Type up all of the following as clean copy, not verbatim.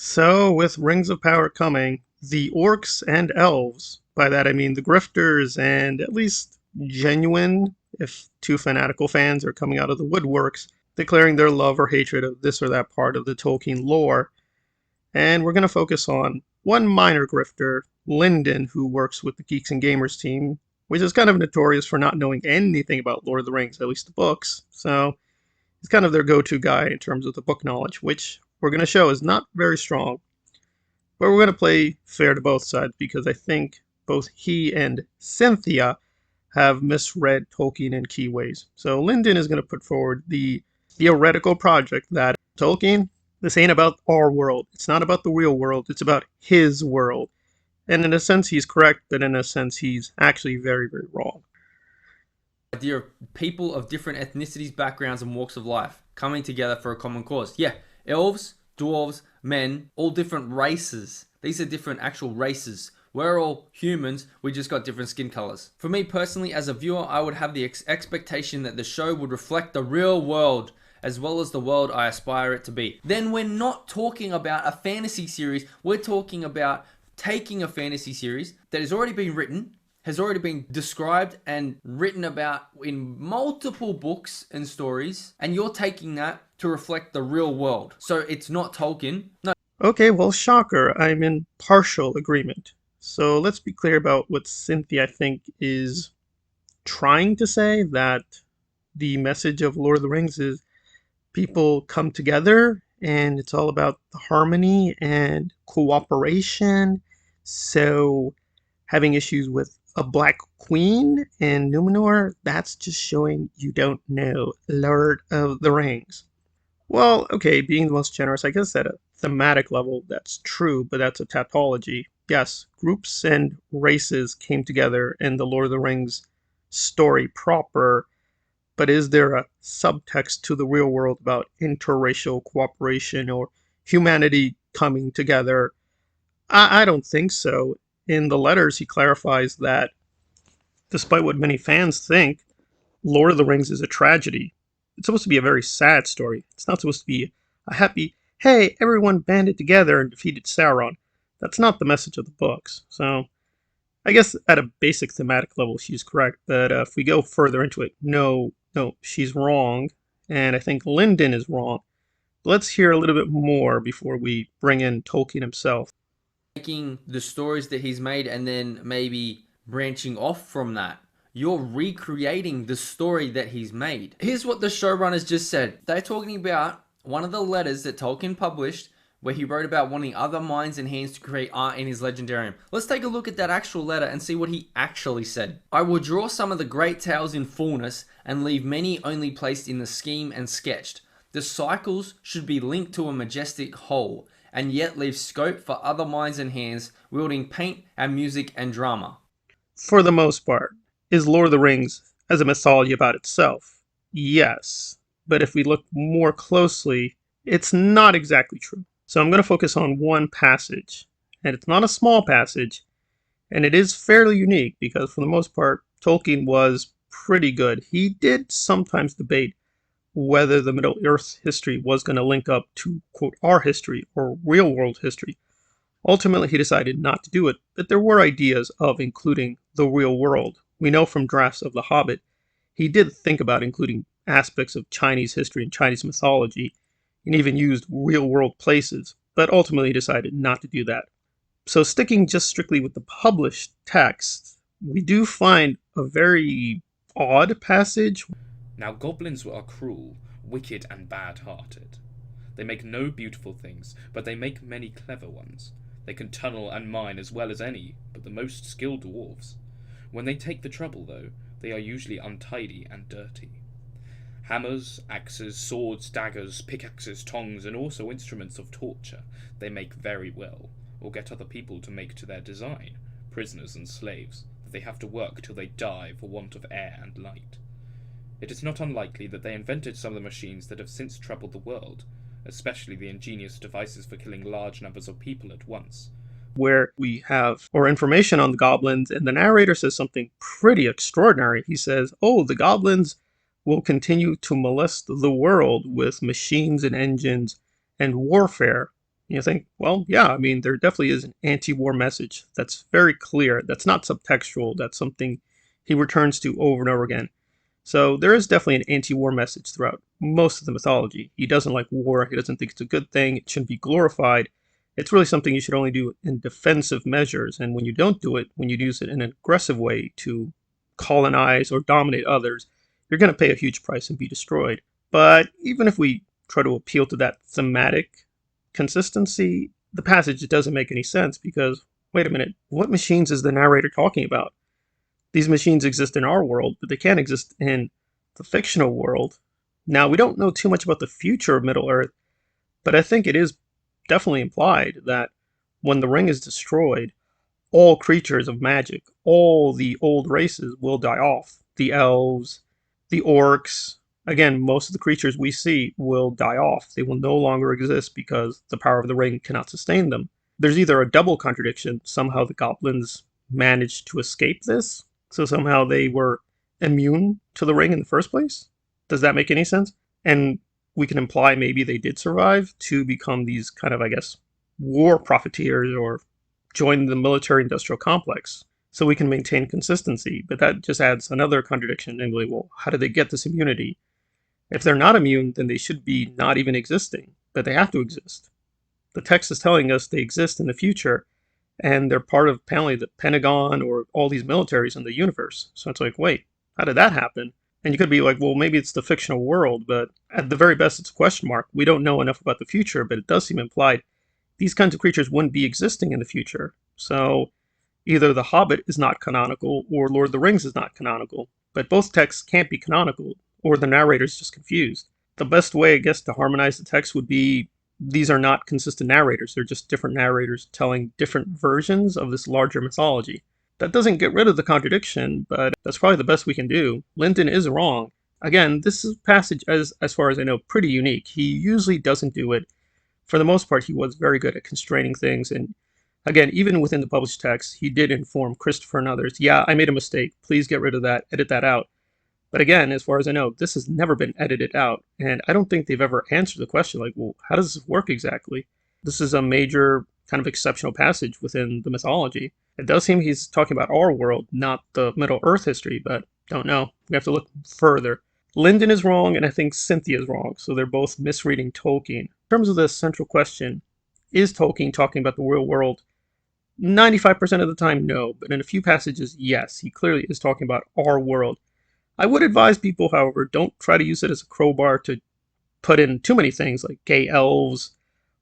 So, with Rings of Power coming, the orcs and elves, by that I mean the grifters and at least genuine, if too fanatical fans are coming out of the woodworks, declaring their love or hatred of this or that part of the Tolkien lore. And we're going to focus on one minor grifter, Lyndon, who works with the Geeks and Gamers team, which is kind of notorious for not knowing anything about Lord of the Rings, at least the books. So, he's kind of their go-to guy in terms of the book knowledge, which we're going to show is not very strong. But we're going to play fair to both sides because I think both he and Cynthia have misread Tolkien in key ways. So Lyndon is going to put forward the theoretical project that Tolkien, this ain't about our world. It's not about the real world. It's about his world. And in a sense, he's correct, but in a sense, he's actually very, very wrong. Idea of people of different ethnicities, backgrounds, and walks of life coming together for a common cause. Yeah, elves, dwarves, men, all different races. These are different actual races. We're all humans, we just got different skin colors. For me personally, as a viewer, I would have the expectation that the show would reflect the real world as well as the world I aspire it to be. Then we're not talking about a fantasy series, we're talking about taking a fantasy series that has already been written, has already been described and written about in multiple books and stories, and you're taking that to reflect the real world. So it's not Tolkien. No. Okay, well, shocker, I'm in partial agreement. So let's be clear about what Cynthia, I think, is trying to say, that the message of Lord of the Rings is people come together and it's all about the harmony and cooperation. So having issues with a black queen in Numenor, that's just showing you don't know Lord of the Rings. Well, okay, being the most generous, I guess at a thematic level, that's true, but that's a tautology. Yes, groups and races came together in the Lord of the Rings story proper, but is there a subtext to the real world about interracial cooperation or humanity coming together? I don't think so. In the letters, he clarifies that, despite what many fans think, Lord of the Rings is a tragedy. It's supposed to be a very sad story. It's not supposed to be a happy, hey, everyone banded together and defeated Sauron. That's not the message of the books. So, I guess at a basic thematic level, she's correct. But if we go further into it, no, she's wrong. And I think Lyndon is wrong. Let's hear a little bit more before we bring in Tolkien himself. Taking the stories that he's made and then maybe branching off from that. You're recreating the story that he's made. Here's what the showrunners just said. They're talking about one of the letters that Tolkien published where he wrote about wanting other minds and hands to create art in his legendarium. Let's take a look at that actual letter and see what he actually said. I will draw some of the great tales in fullness and leave many only placed in the scheme and sketched. The cycles should be linked to a majestic whole, and yet leave scope for other minds and hands wielding paint and music and drama. For the most part, is Lord of the Rings as a mythology about itself? Yes. But if we look more closely, it's not exactly true. So I'm going to focus on one passage, and it's not a small passage, and it is fairly unique because for the most part, Tolkien was pretty good. He did sometimes debate whether the Middle Earth history was going to link up to, quote, our history or real world history. Ultimately, he decided not to do it, but there were ideas of including the real world. We know from drafts of The Hobbit, he did think about including aspects of Chinese history and Chinese mythology, and even used real world places, but ultimately he decided not to do that. So sticking just strictly with the published text, we do find a very odd passage. Now goblins are cruel, wicked, and bad-hearted. They make no beautiful things, but they make many clever ones. They can tunnel and mine as well as any, but the most skilled dwarves. When they take the trouble, though, they are usually untidy and dirty. Hammers, axes, swords, daggers, pickaxes, tongs, and also instruments of torture they make very well, or get other people to make to their design, prisoners and slaves, that they have to work till they die for want of air and light. It is not unlikely that they invented some of the machines that have since troubled the world, especially the ingenious devices for killing large numbers of people at once. Where we have more information on the goblins, and the narrator says something pretty extraordinary. He says, oh, the goblins will continue to molest the world with machines and engines and warfare, You think, well, yeah, I mean, there definitely is an anti-war message that's very clear. That's not subtextual. That's something he returns to over and over again. So there is definitely an anti-war message throughout most of the mythology. He doesn't like war. He doesn't think it's a good thing. It shouldn't be glorified. It's really something you should only do in defensive measures. And when you don't do it, when you use it in an aggressive way to colonize or dominate others, you're going to pay a huge price and be destroyed. But even if we try to appeal to that thematic consistency, the passage doesn't make any sense because, wait a minute, what machines is the narrator talking about? These machines exist in our world, but they can't exist in the fictional world. Now, we don't know too much about the future of Middle Earth, but I think it is definitely implied that when the ring is destroyed, all creatures of magic, all the old races will die off. The elves, the orcs, again, most of the creatures we see will die off. They will no longer exist because the power of the ring cannot sustain them. There's either a double contradiction, somehow the goblins managed to escape this, so somehow they were immune to the ring in the first place. Does that make any sense? And we can imply maybe they did survive to become these kind of, I guess, war profiteers or join the military industrial complex so we can maintain consistency. But that just adds another contradiction, namely, well, how did they get this immunity? If they're not immune, then they should be not even existing, but they have to exist. The text is telling us they exist in the future, and they're part of apparently the Pentagon or all these militaries in the universe. So it's like, wait, how did that happen? And you could be like, well, maybe it's the fictional world, but at the very best, it's a question mark. We don't know enough about the future, but it does seem implied these kinds of creatures wouldn't be existing in the future. So either The Hobbit is not canonical or Lord of the Rings is not canonical. But both texts can't be canonical, or the narrator's just confused. The best way, I guess, to harmonize the text would be these are not consistent narrators. They're just different narrators telling different versions of this larger mythology. That doesn't get rid of the contradiction, but that's probably the best we can do. Lyndon is wrong. Again, this is a passage, as far as I know, pretty unique. He usually doesn't do it. For the most part, he was very good at constraining things. And again, even within the published text, he did inform Christopher and others, yeah, I made a mistake. Please get rid of that, edit that out. But again, as far as I know, this has never been edited out. And I don't think they've ever answered the question like, well, how does this work exactly? This is a major kind of exceptional passage within the mythology. It does seem he's talking about our world, not the Middle Earth history, but don't know. We have to look further. Lyndon is wrong, and I think Cynthia is wrong, so they're both misreading Tolkien. In terms of the central question, is Tolkien talking about the real world? 95% of the time, no, but in a few passages, yes, he clearly is talking about our world. I would advise people, however, don't try to use it as a crowbar to put in too many things like gay elves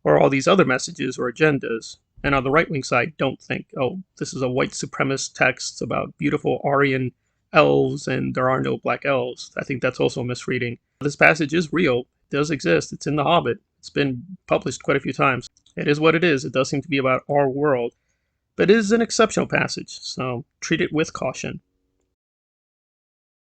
or all these other messages or agendas. And on the right wing side, don't think, oh, this is a white supremacist text about beautiful Aryan elves and there are no black elves. I think that's also a misreading. This passage is real, it does exist, it's in The Hobbit, it's been published quite a few times. It is what it is, it does seem to be about our world. But it is an exceptional passage, so treat it with caution.